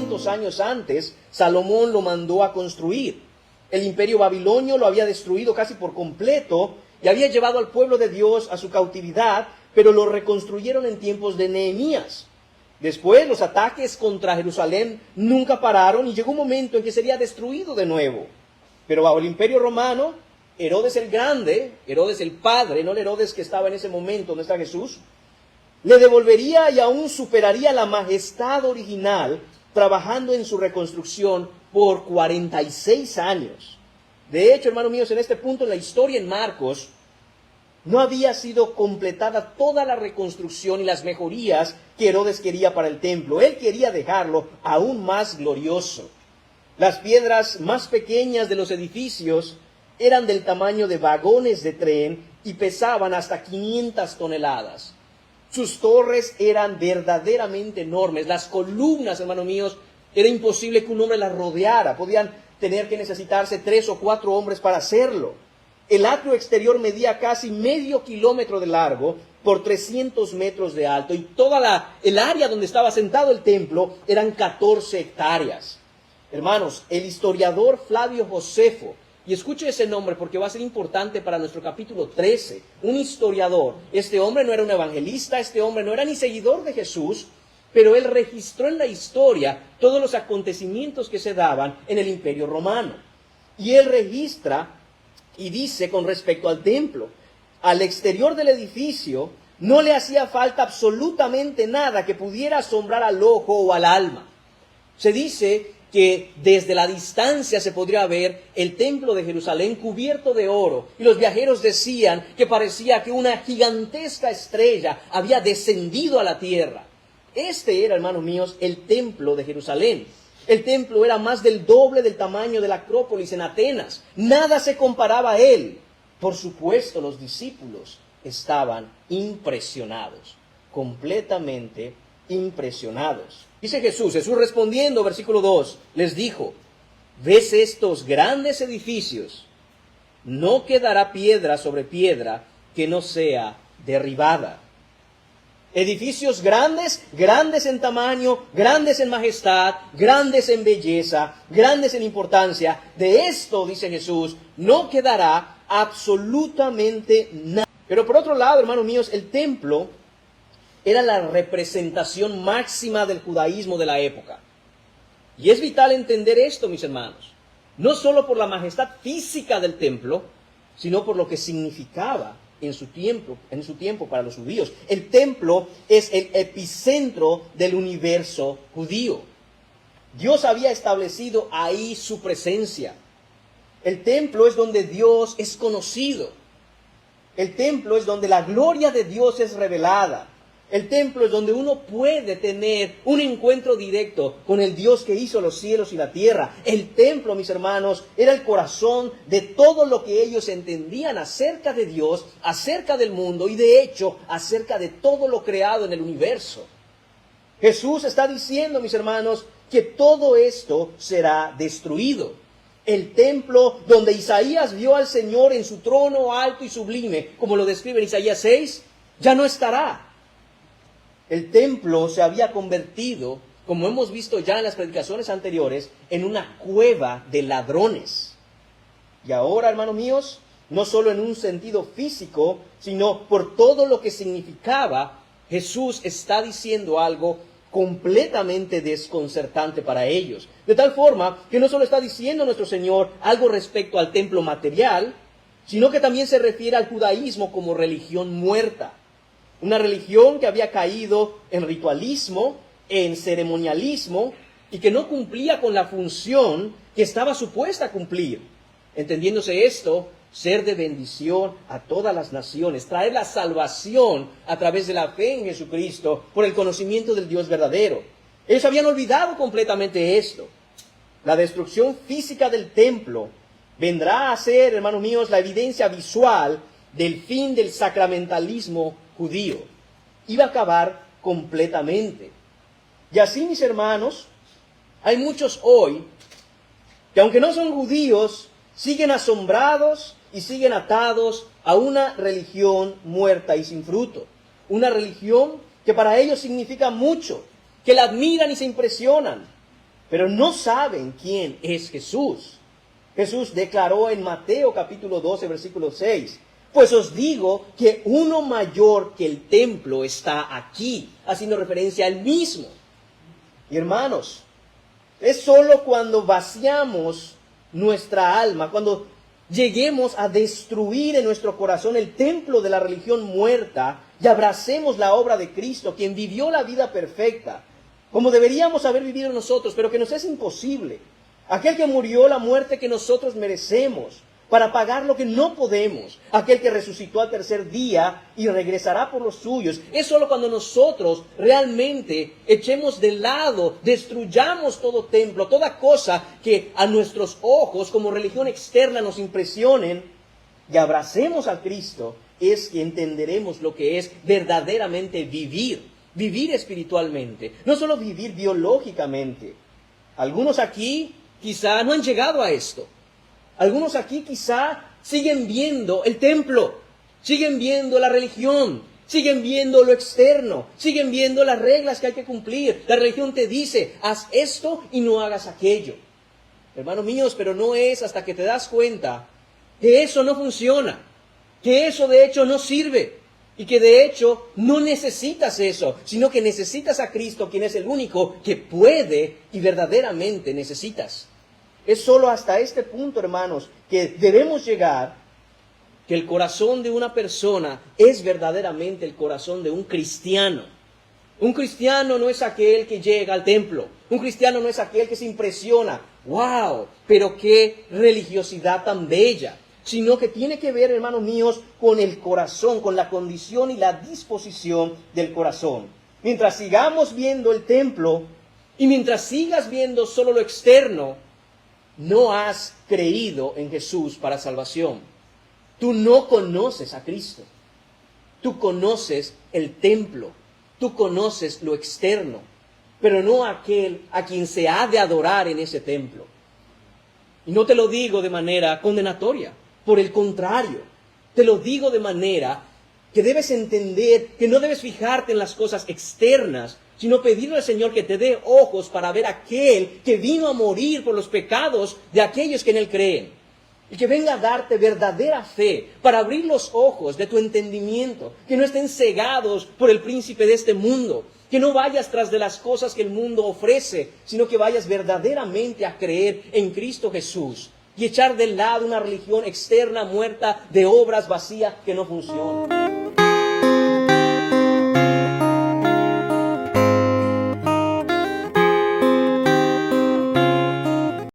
400 años antes, Salomón lo mandó a construir. El imperio babilonio lo había destruido casi por completo y había llevado al pueblo de Dios a su cautividad, pero lo reconstruyeron en tiempos de Nehemías. Después los ataques contra Jerusalén nunca pararon y llegó un momento en que sería destruido de nuevo. Pero bajo el imperio romano, Herodes el Grande, Herodes el padre, no el Herodes que estaba en ese momento donde está Jesús, le devolvería y aún superaría la majestad original, trabajando en su reconstrucción por 46 años. De hecho, hermanos míos, en este punto en la historia en Marcos, no había sido completada toda la reconstrucción y las mejorías que Herodes quería para el templo. Él quería dejarlo aún más glorioso. Las piedras más pequeñas de los edificios eran del tamaño de vagones de tren y pesaban hasta 500 toneladas. Sus torres eran verdaderamente enormes. Las columnas, hermanos míos, era imposible que un hombre las rodeara. Podían tener que necesitarse 3 o 4 hombres para hacerlo. El atrio exterior medía casi medio kilómetro de largo por 300 metros de alto y toda el área donde estaba sentado el templo eran 14 hectáreas. Hermanos, el historiador Flavio Josefo, y escuche ese nombre porque va a ser importante para nuestro capítulo 13, un historiador. Este hombre no era un evangelista, este hombre no era ni seguidor de Jesús, pero él registró en la historia todos los acontecimientos que se daban en el Imperio Romano. Y él registra y dice con respecto al templo, al exterior del edificio no le hacía falta absolutamente nada que pudiera asombrar al ojo o al alma. Se dice que desde la distancia se podría ver el templo de Jerusalén cubierto de oro, y los viajeros decían que parecía que una gigantesca estrella había descendido a la tierra. Este era, hermanos míos, el templo de Jerusalén. El templo era más del doble del tamaño de la Acrópolis en Atenas. Nada se comparaba a él. Por supuesto, los discípulos estaban impresionados, completamente impresionados. Dice Jesús respondiendo, versículo 2, les dijo, ¿ves estos grandes edificios? No quedará piedra sobre piedra que no sea derribada. Edificios grandes, grandes en tamaño, grandes en majestad, grandes en belleza, grandes en importancia. De esto, dice Jesús, no quedará absolutamente nada. Pero por otro lado, hermanos míos, el templo era la representación máxima del judaísmo de la época. Y es vital entender esto, mis hermanos, no solo por la majestad física del templo, sino por lo que significaba en su tiempo para los judíos. El templo es el epicentro del universo judío. Dios había establecido ahí su presencia. El templo es donde Dios es conocido. El templo es donde la gloria de Dios es revelada. El templo es donde uno puede tener un encuentro directo con el Dios que hizo los cielos y la tierra. El templo, mis hermanos, era el corazón de todo lo que ellos entendían acerca de Dios, acerca del mundo y de hecho acerca de todo lo creado en el universo. Jesús está diciendo, mis hermanos, que todo esto será destruido. El templo donde Isaías vio al Señor en su trono alto y sublime, como lo describe en Isaías 6, ya no estará. El templo se había convertido, como hemos visto ya en las predicaciones anteriores, en una cueva de ladrones. Y ahora, hermanos míos, no solo en un sentido físico, sino por todo lo que significaba, Jesús está diciendo algo completamente desconcertante para ellos. De tal forma que no solo está diciendo nuestro Señor algo respecto al templo material, sino que también se refiere al judaísmo como religión muerta. Una religión que había caído en ritualismo, en ceremonialismo, y que no cumplía con la función que estaba supuesta a cumplir. Entendiéndose esto, ser de bendición a todas las naciones, traer la salvación a través de la fe en Jesucristo por el conocimiento del Dios verdadero. Ellos habían olvidado completamente esto. La destrucción física del templo vendrá a ser, hermanos míos, la evidencia visual del fin del sacramentalismo judío. Iba a acabar completamente. Y así, mis hermanos, hay muchos hoy que, aunque no son judíos, siguen asombrados y siguen atados a una religión muerta y sin fruto. Una religión que para ellos significa mucho, que la admiran y se impresionan, pero no saben quién es Jesús. Jesús declaró en Mateo capítulo 12, versículo 6, pues os digo que uno mayor que el templo está aquí, haciendo referencia al mismo. Y hermanos, es solo cuando vaciamos nuestra alma, cuando lleguemos a destruir en nuestro corazón el templo de la religión muerta y abracemos la obra de Cristo, quien vivió la vida perfecta, como deberíamos haber vivido nosotros, pero que nos es imposible. Aquel que murió la muerte que nosotros merecemos para pagar lo que no podemos. Aquel que resucitó al tercer día y regresará por los suyos. Es solo cuando nosotros realmente echemos de lado, destruyamos todo templo, toda cosa que a nuestros ojos como religión externa nos impresionen y abracemos a Cristo, es que entenderemos lo que es verdaderamente vivir espiritualmente, no solo vivir biológicamente. Algunos aquí quizá no han llegado a esto. Algunos aquí quizá siguen viendo el templo, siguen viendo la religión, siguen viendo lo externo, siguen viendo las reglas que hay que cumplir. La religión te dice, haz esto y no hagas aquello. Hermanos míos, pero no es hasta que te das cuenta que eso no funciona, que eso de hecho no sirve y que de hecho no necesitas eso, sino que necesitas a Cristo, quien es el único que puede y verdaderamente necesitas. Es solo hasta este punto, hermanos, que debemos llegar, que el corazón de una persona es verdaderamente el corazón de un cristiano. Un cristiano no es aquel que llega al templo. Un cristiano no es aquel que se impresiona. ¡Wow! Pero qué religiosidad tan bella. Sino que tiene que ver, hermanos míos, con el corazón, con la condición y la disposición del corazón. Mientras sigamos viendo el templo y mientras sigas viendo solo lo externo, no has creído en Jesús para salvación. Tú no conoces a Cristo. Tú conoces el templo. Tú conoces lo externo, pero no aquel a quien se ha de adorar en ese templo. Y no te lo digo de manera condenatoria. Por el contrario, te lo digo de manera que debes entender que no debes fijarte en las cosas externas, sino pedirle al Señor que te dé ojos para ver aquel que vino a morir por los pecados de aquellos que en Él creen. Y que venga a darte verdadera fe para abrir los ojos de tu entendimiento, que no estén cegados por el príncipe de este mundo, que no vayas tras de las cosas que el mundo ofrece, sino que vayas verdaderamente a creer en Cristo Jesús y echar de lado una religión externa, muerta, de obras vacías que no funcionan.